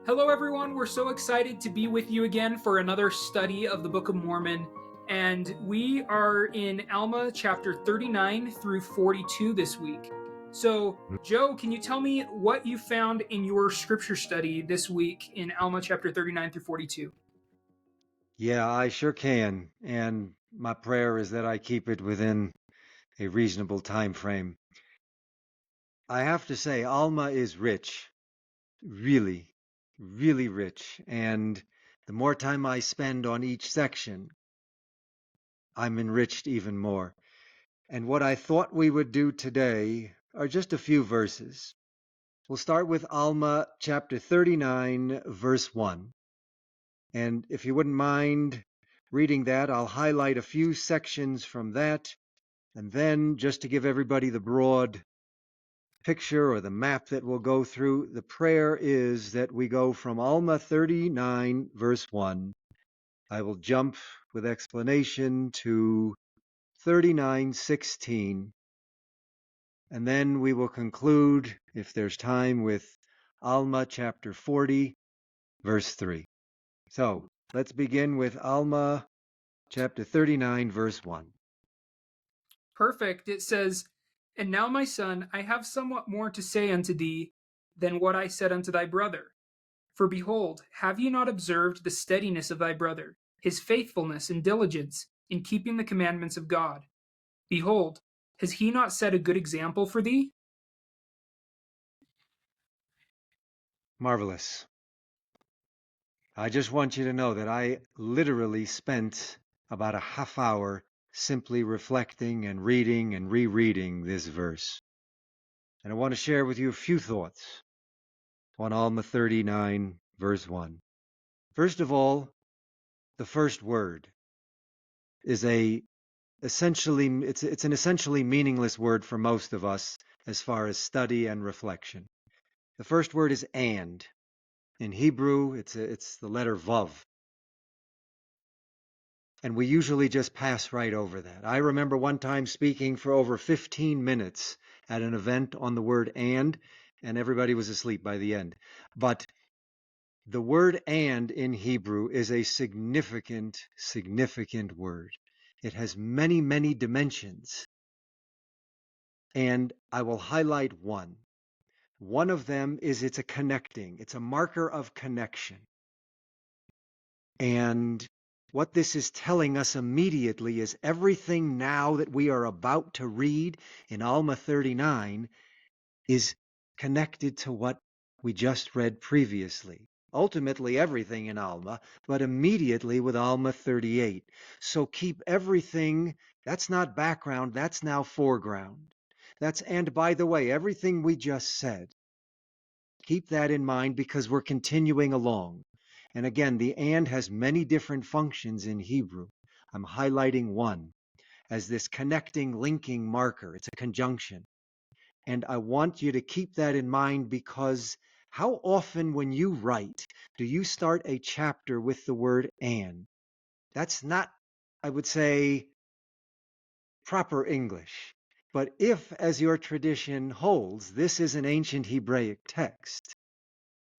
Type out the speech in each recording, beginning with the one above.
Hello, everyone. We're so excited to be with you again for another study of the Book of Mormon. And we are in Alma chapter 39 through 42 this week. So, Joe, can you tell me what you found in your scripture study this week in Alma chapter 39 through 42? Yeah, I sure can. And my prayer is that I keep it within a reasonable time frame. I have to say, Alma is rich, really, really rich. And the more time I spend on each section, I'm enriched even more. And what I thought we would do today are just a few verses. We'll start with Alma chapter 39, verse 1. And if you wouldn't mind reading that, I'll highlight a few sections from that. And then, just to give everybody the broad picture or the map that we'll go through, the prayer is that we go from Alma 39, verse 1. I will jump with explanation to 39:16, and then we will conclude, if there's time, with Alma chapter 40, verse 3. So, let's begin with Alma chapter 39, verse 1. Perfect. It says, "And now, my son, I have somewhat more to say unto thee than what I said unto thy brother. For behold, have ye not observed the steadiness of thy brother, his faithfulness and diligence in keeping the commandments of God? Behold, has he not set a good example for thee?" Marvelous. I just want you to know that I literally spent about a half hour simply reflecting and reading and rereading this verse. And I want to share with you a few thoughts on Alma 39, verse 1. First of all, the first word is it's an essentially meaningless word for most of us as far as study and reflection. The first word is and. In Hebrew, it's the letter vav. And we usually just pass right over that. I remember one time speaking for over 15 minutes at an event on the word and everybody was asleep by the end. But the word and in Hebrew is a significant, significant word. It has many, many dimensions. And I will highlight one. One of them is it's a marker of connection. And what this is telling us immediately is everything now that we are about to read in Alma 39 is connected to what we just read previously. Ultimately, everything in Alma, but immediately with Alma 38. So keep everything, that's not background, that's now foreground. And by the way, everything we just said, keep that in mind because we're continuing along. And again, the and has many different functions in Hebrew. I'm highlighting one as this connecting, linking marker. It's a conjunction. And I want you to keep that in mind because how often when you write do you start a chapter with the word and? That's not, I would say, proper English. But if, as your tradition holds, this is an ancient Hebraic text,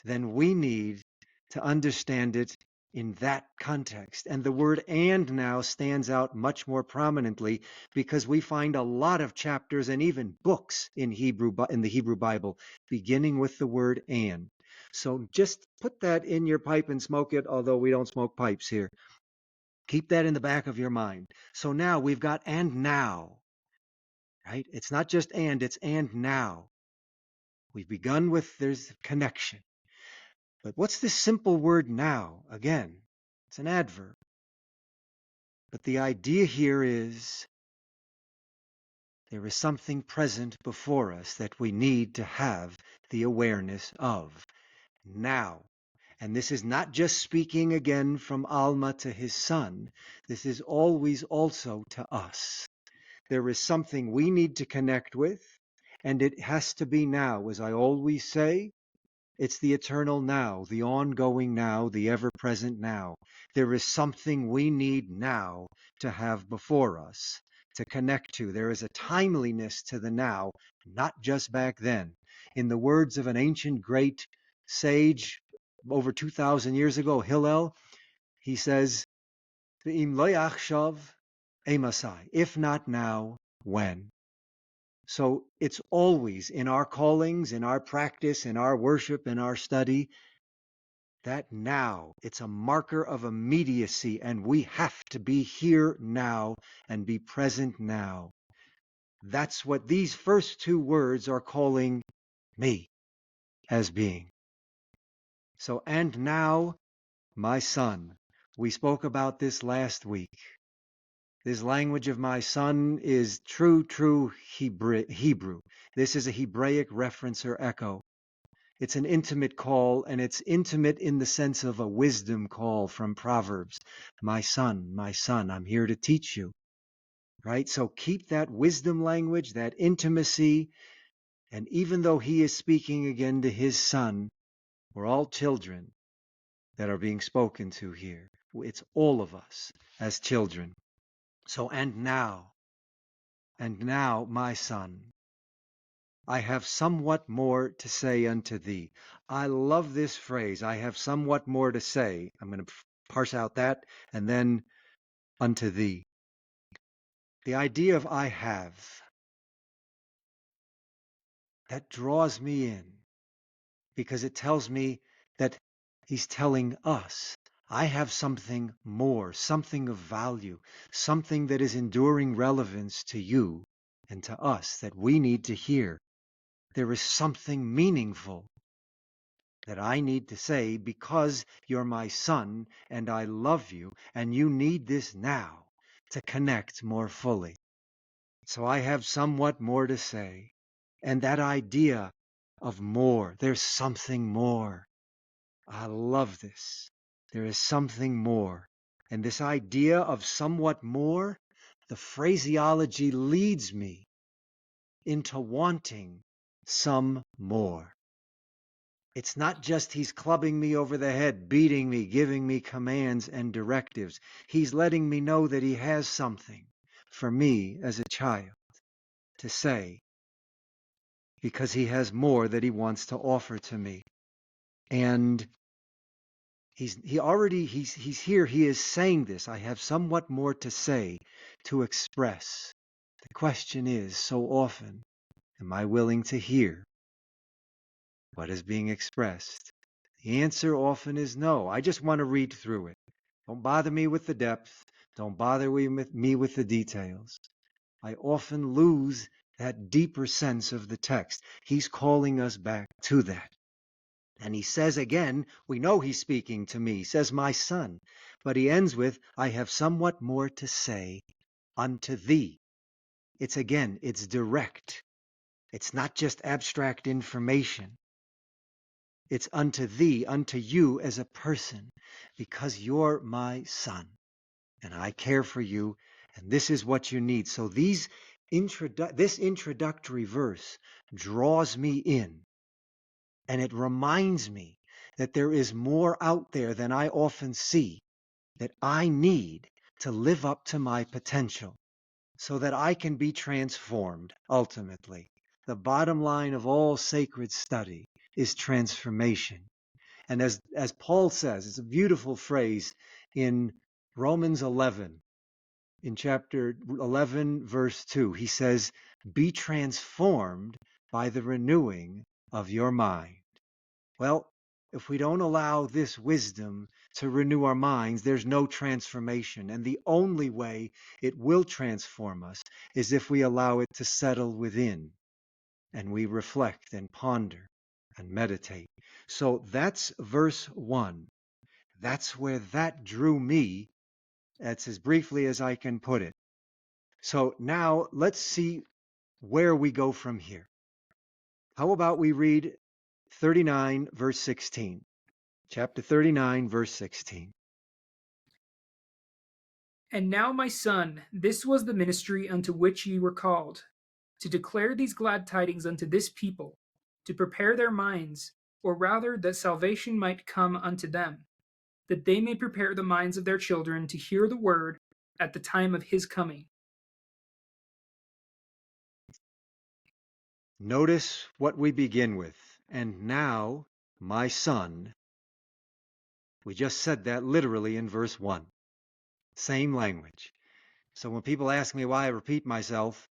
then we need to understand it in that context. And the word and now stands out much more prominently because we find a lot of chapters and even books in the Hebrew Bible beginning with the word and. So just put that in your pipe and smoke it, although we don't smoke pipes here. Keep that in the back of your mind. So now we've got and now, right? It's not just and, it's and now. We've begun with there's connection. But what's this simple word now? Again, it's an adverb. But the idea here is there is something present before us that we need to have the awareness of now. And this is not just speaking again from Alma to his son. This is always also to us. There is something we need to connect with, and it has to be now. As I always say, it's the eternal now, the ongoing now, the ever-present now. There is something we need now to have before us, to connect to. There is a timeliness to the now, not just back then. In the words of an ancient great sage, over 2,000 years ago, Hillel, he says, "V'im lo yachshav emasai." If not now, when? So it's always in our callings, in our practice, in our worship, in our study, that now, it's a marker of immediacy, and we have to be here now and be present now. That's what these first two words are calling me as being. So, and now, my son. We spoke about this last week. This language of my son is true Hebrew. This is a Hebraic reference or echo. It's an intimate call, and it's intimate in the sense of a wisdom call from Proverbs. My son, I'm here to teach you. Right? So keep that wisdom language, that intimacy, and even though he is speaking again to his son, we're all children that are being spoken to here. It's all of us as children. So, and now, my son, I have somewhat more to say unto thee. I love this phrase, I have somewhat more to say. I'm going to parse out that, and then unto thee. The idea of I have, that draws me in, because it tells me that he's telling us, I have something more, something of value, something that is enduring relevance to you and to us that we need to hear. There is something meaningful that I need to say because you're my son and I love you and you need this now to connect more fully. So I have somewhat more to say. And that idea of more, there's something more. I love this. There is something more. And this idea of somewhat more, the phraseology leads me into wanting some more. It's not just he's clubbing me over the head, beating me, giving me commands and directives. He's letting me know that he has something for me as a child to say, because he has more that he wants to offer to me. And he's here. He is saying this. I have somewhat more to say, to express. The question is, so often, am I willing to hear what is being expressed? The answer often is no. I just want to read through it. Don't bother me with the depth. Don't bother me with the details. I often lose that deeper sense of the text. He's calling us back to that. And he says again, we know he's speaking to me, he says, my son. But he ends with, I have somewhat more to say unto thee. It's direct. It's not just abstract information. It's unto thee, unto you as a person, because you're my son, and I care for you, and this is what you need. So this introductory verse draws me in, and it reminds me that there is more out there than I often see, that I need to live up to my potential so that I can be transformed ultimately. The bottom line of all sacred study is transformation. And as Paul says, it's a beautiful phrase in Romans 11, in chapter 11, verse 2. He says, be transformed by the renewing of your mind. Well, if we don't allow this wisdom to renew our minds, there's no transformation. And the only way it will transform us is if we allow it to settle within and we reflect and ponder and meditate. So that's verse 1. That's where that drew me. That's as briefly as I can put it. So now let's see where we go from here. How about we read 39, verse 16? Chapter 39, verse 16. And now, my son, this was the ministry unto which ye were called, to declare these glad tidings unto this people, to prepare their minds, or rather that salvation might come unto them, that they may prepare the minds of their children to hear the word at the time of his coming. Notice what we begin with. And now, my son, We just said that literally in verse 1. Same language. So when people ask me why I repeat myself,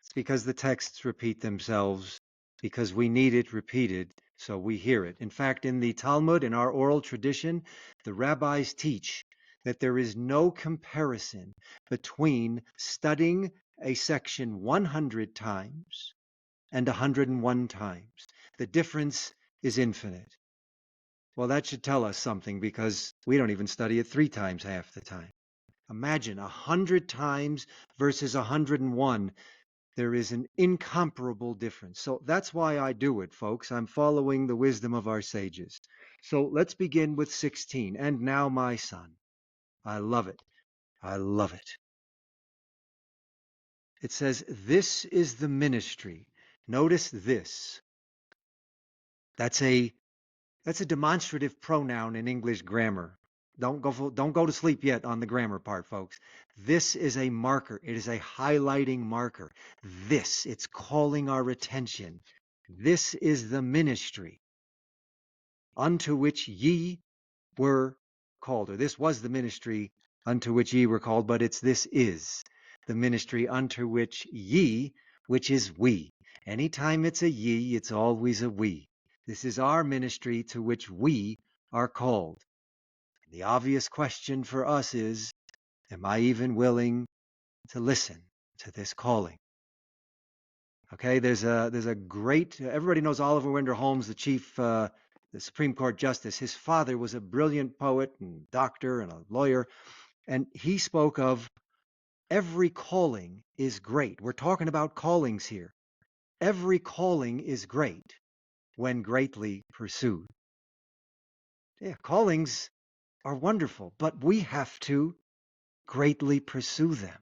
it's because the texts repeat themselves, because we need it repeated so we hear it. In fact, in the Talmud, in our oral tradition, the rabbis teach that there is no comparison between studying a section 100 times and 101 times. The difference is infinite. Well, that should tell us something because we don't even study it 3 times half the time. Imagine 100 times versus 101. There is an incomparable difference. So that's why I do it, folks. I'm following the wisdom of our sages. So let's begin with 16. And now, my son. I love it. I love it. It says, this is the ministry. Notice this. That's a demonstrative pronoun in English grammar. Don't go to sleep yet on the grammar part, folks. This is a marker. It is a highlighting marker. This, it's calling our attention. This is the ministry unto which ye were called. Or this was the ministry unto which ye were called, but this is the ministry unto which ye, which is we. Anytime it's a ye, it's always a we. This is our ministry to which we are called. The obvious question for us is, am I even willing to listen to this calling? Okay, there's a great, everybody knows Oliver Wendell Holmes, the Supreme Court Justice. His father was a brilliant poet and doctor and a lawyer, and he spoke of every calling is great. We're talking about callings here. Every calling is great when greatly pursued. Yeah, callings are wonderful, but we have to greatly pursue them.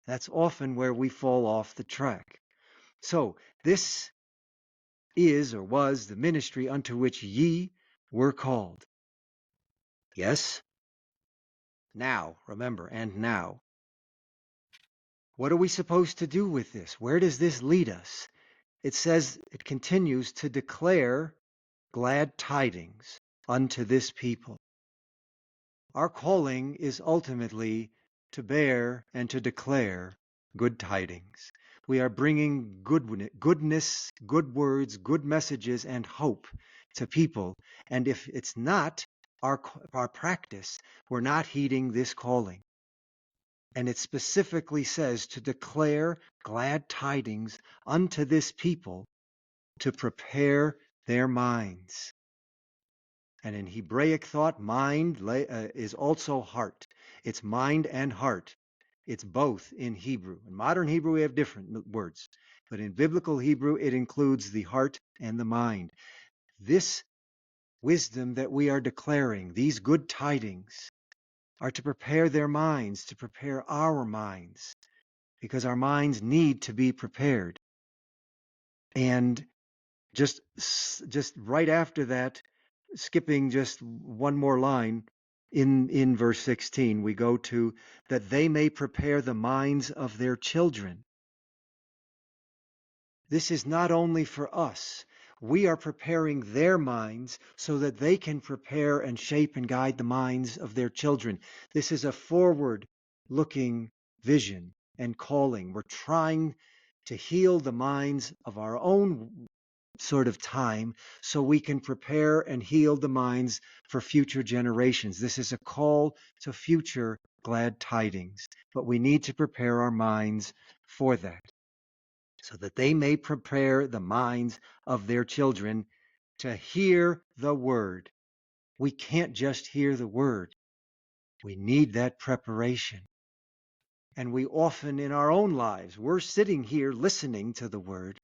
That's often where we fall off the track. So this is or was the ministry unto which ye were called. Yes? Now, remember, and now. What are we supposed to do with this? Where does this lead us? It says, it continues to declare glad tidings unto this people. Our calling is ultimately to bear and to declare good tidings. We are bringing goodness, good words, good messages, and hope to people. And if it's not our practice, we're not heeding this calling. And it specifically says to declare glad tidings unto this people to prepare their minds. And in Hebraic thought, mind is also heart. It's mind and heart. It's both in Hebrew. In modern Hebrew, we have different words. But in biblical Hebrew, it includes the heart and the mind. This wisdom that we are declaring, these good tidings, are to prepare their minds, to prepare our minds, because our minds need to be prepared. And just right after that, skipping just one more line, in verse 16, we go to, that they may prepare the minds of their children. This is not only for us. We are preparing their minds so that they can prepare and shape and guide the minds of their children. This is a forward-looking vision and calling. We're trying to heal the minds of our own sort of time so we can prepare and heal the minds for future generations. This is a call to future glad tidings, but we need to prepare our minds for that so that they may prepare the minds of their children to hear the word. We can't just hear the word. We need that preparation. And we often in our own lives, we're sitting here listening to the word,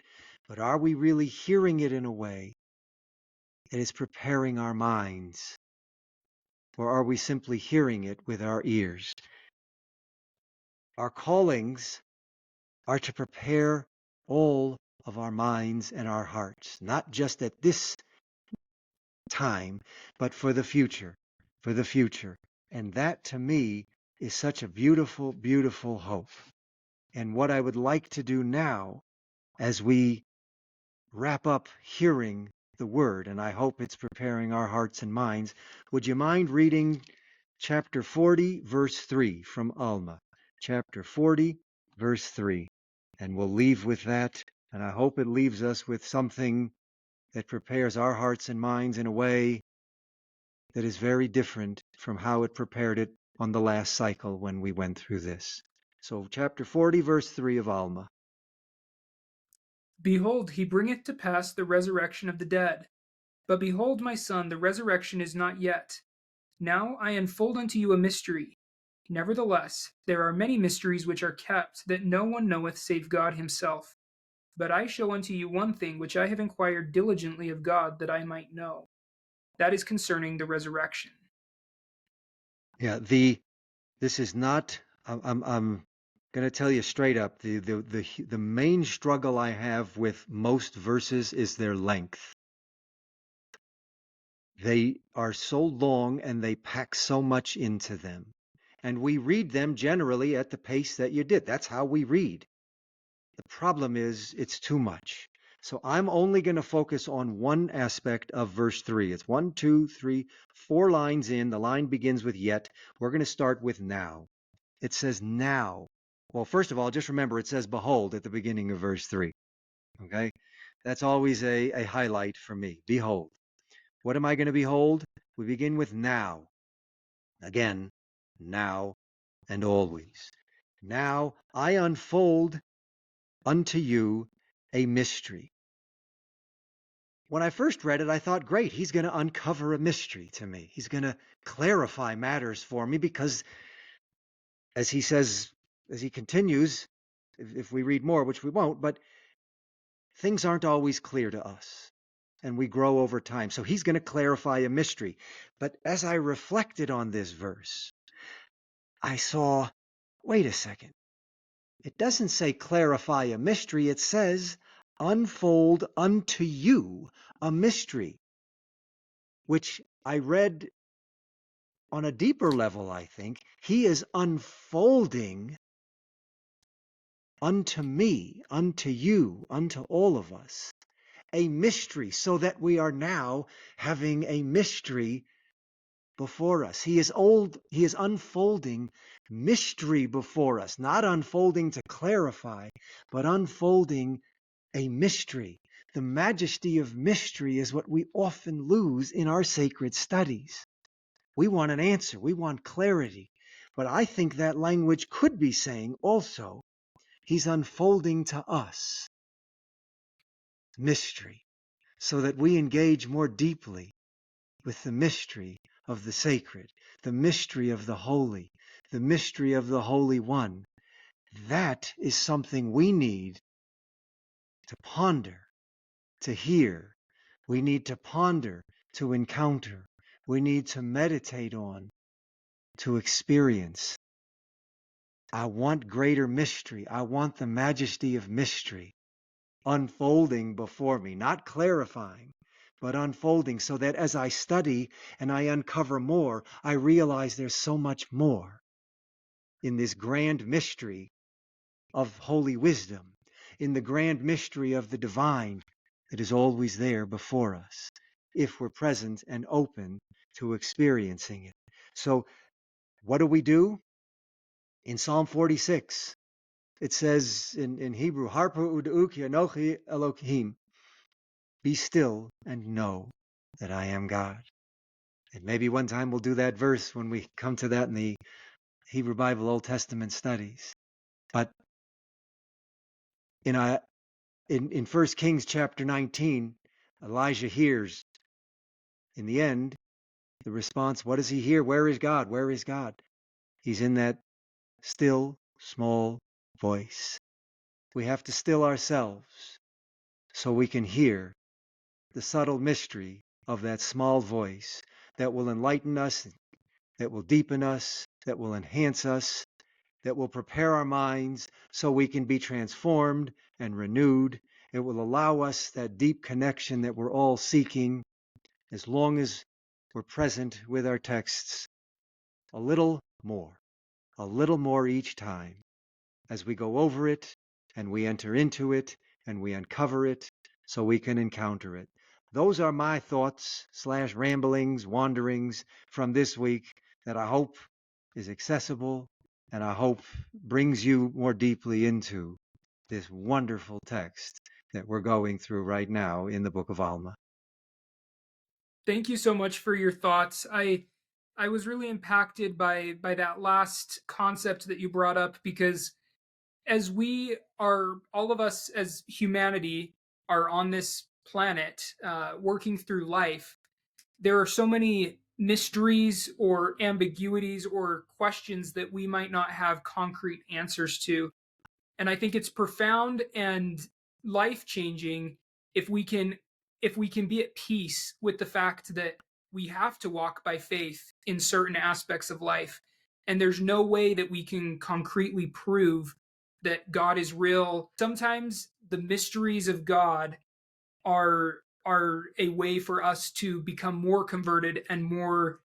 but are we really hearing it in a way that is preparing our minds? Or are we simply hearing it with our ears? Our callings are to prepare all of our minds and our hearts, not just at this time, but for the future, for the future. And that to me is such a beautiful, beautiful hope. And what I would like to do now, as we wrap up hearing the Word, and I hope it's preparing our hearts and minds. Would you mind reading chapter 40, verse 3 from Alma? Chapter 40, verse 3. And we'll leave with that, and I hope it leaves us with something that prepares our hearts and minds in a way that is very different from how it prepared it on the last cycle when we went through this. So chapter 40, verse 3 of Alma. Behold, he bringeth to pass the resurrection of the dead. But behold, my son, the resurrection is not yet. Now I unfold unto you a mystery. Nevertheless, there are many mysteries which are kept, that no one knoweth save God himself. But I show unto you one thing which I have inquired diligently of God that I might know. That is concerning the resurrection. Yeah, this is not. I'm going to tell you straight up. The main struggle I have with most verses is their length. They are so long and they pack so much into them. And we read them generally at the pace that you did. That's how we read. The problem is it's too much. So I'm only going to focus on one aspect of verse 3. It's 1, 2, 3, 4 lines in. The line begins with yet. We're going to start with now. It says now. Well, first of all, just remember it says behold at the beginning of verse 3. Okay? That's always a highlight for me. Behold. What am I going to behold? We begin with now. Again, now and always. Now I unfold unto you a mystery. When I first read it, I thought, great, he's going to uncover a mystery to me. He's going to clarify matters for me because, as he says, as he continues, if we read more, which we won't, but things aren't always clear to us and we grow over time. So he's going to clarify a mystery. But as I reflected on this verse, I saw, wait a second. It doesn't say clarify a mystery. It says unfold unto you a mystery, which I read on a deeper level, I think. He is unfolding unto me, unto you, unto all of us, a mystery, so that we are now having a mystery before us. He is unfolding mystery before us, not unfolding to clarify, but unfolding a mystery. The majesty of mystery is what we often lose in our sacred studies. We want an answer. We want clarity. But I think that language could be saying also, he's unfolding to us mystery so that we engage more deeply with the mystery of the sacred, the mystery of the holy, the mystery of the Holy One. That is something we need to ponder, to hear. We need to ponder, to encounter. We need to meditate on, to experience. I want greater mystery. I want the majesty of mystery unfolding before me, not clarifying, but unfolding so that as I study and I uncover more, I realize there's so much more in this grand mystery of holy wisdom, in the grand mystery of the divine that is always there before us, if we're present and open to experiencing it. So what do? In Psalm 46, it says in Hebrew, Harpa ud'u ki anochi Elohim, be still and know that I am God. And maybe one time we'll do that verse when we come to that in the Hebrew Bible Old Testament studies. But in 1 Kings chapter 19, Elijah hears in the end the response, what does he hear? Where is God? Where is God? He's in that still, small voice. We have to still ourselves so we can hear the subtle mystery of that small voice that will enlighten us, that will deepen us, that will enhance us, that will prepare our minds so we can be transformed and renewed. It will allow us that deep connection that we're all seeking as long as we're present with our texts a little more each time as we go over it and we enter into it and we uncover it so we can encounter it. those are my thoughts / ramblings, wanderings from this week that I hope is accessible and I hope brings you more deeply into this wonderful text that we're going through right now in the book of Alma. Thank you so much for your thoughts. I was really impacted by that last concept that you brought up, because as we are, all of us as humanity are on this planet, working through life, there are so many mysteries or ambiguities or questions that we might not have concrete answers to. And I think it's profound and life changing if we can be at peace with the fact that we have to walk by faith in certain aspects of life, and there's no way that we can concretely prove that God is real. Sometimes the mysteries of God are a way for us to become more converted and more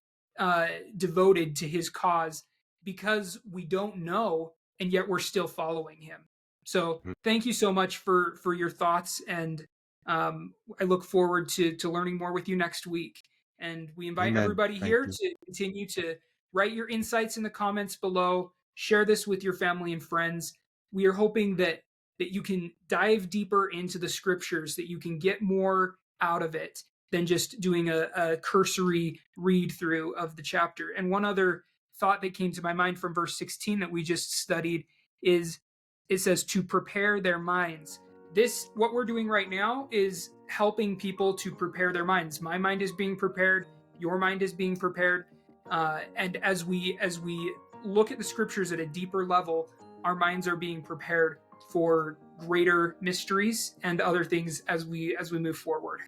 devoted to his cause, because we don't know and yet we're still following him. So thank you so much for your thoughts, and I look forward to learning more with you next week. And we invite Amen. everybody Thank here you. to continue to write your insights in the comments below. Share this with your family and friends. We are hoping that you can dive deeper into the scriptures, that you can get more out of it than just doing a cursory read through of the chapter. And one other thought that came to my mind from verse 16 that we just studied is, it says to prepare their minds. This, what we're doing right now, is helping people to prepare their minds. My mind is being prepared, your mind is being prepared, and as we look at the scriptures at a deeper level, our minds are being prepared for greater mysteries and other things as we move forward.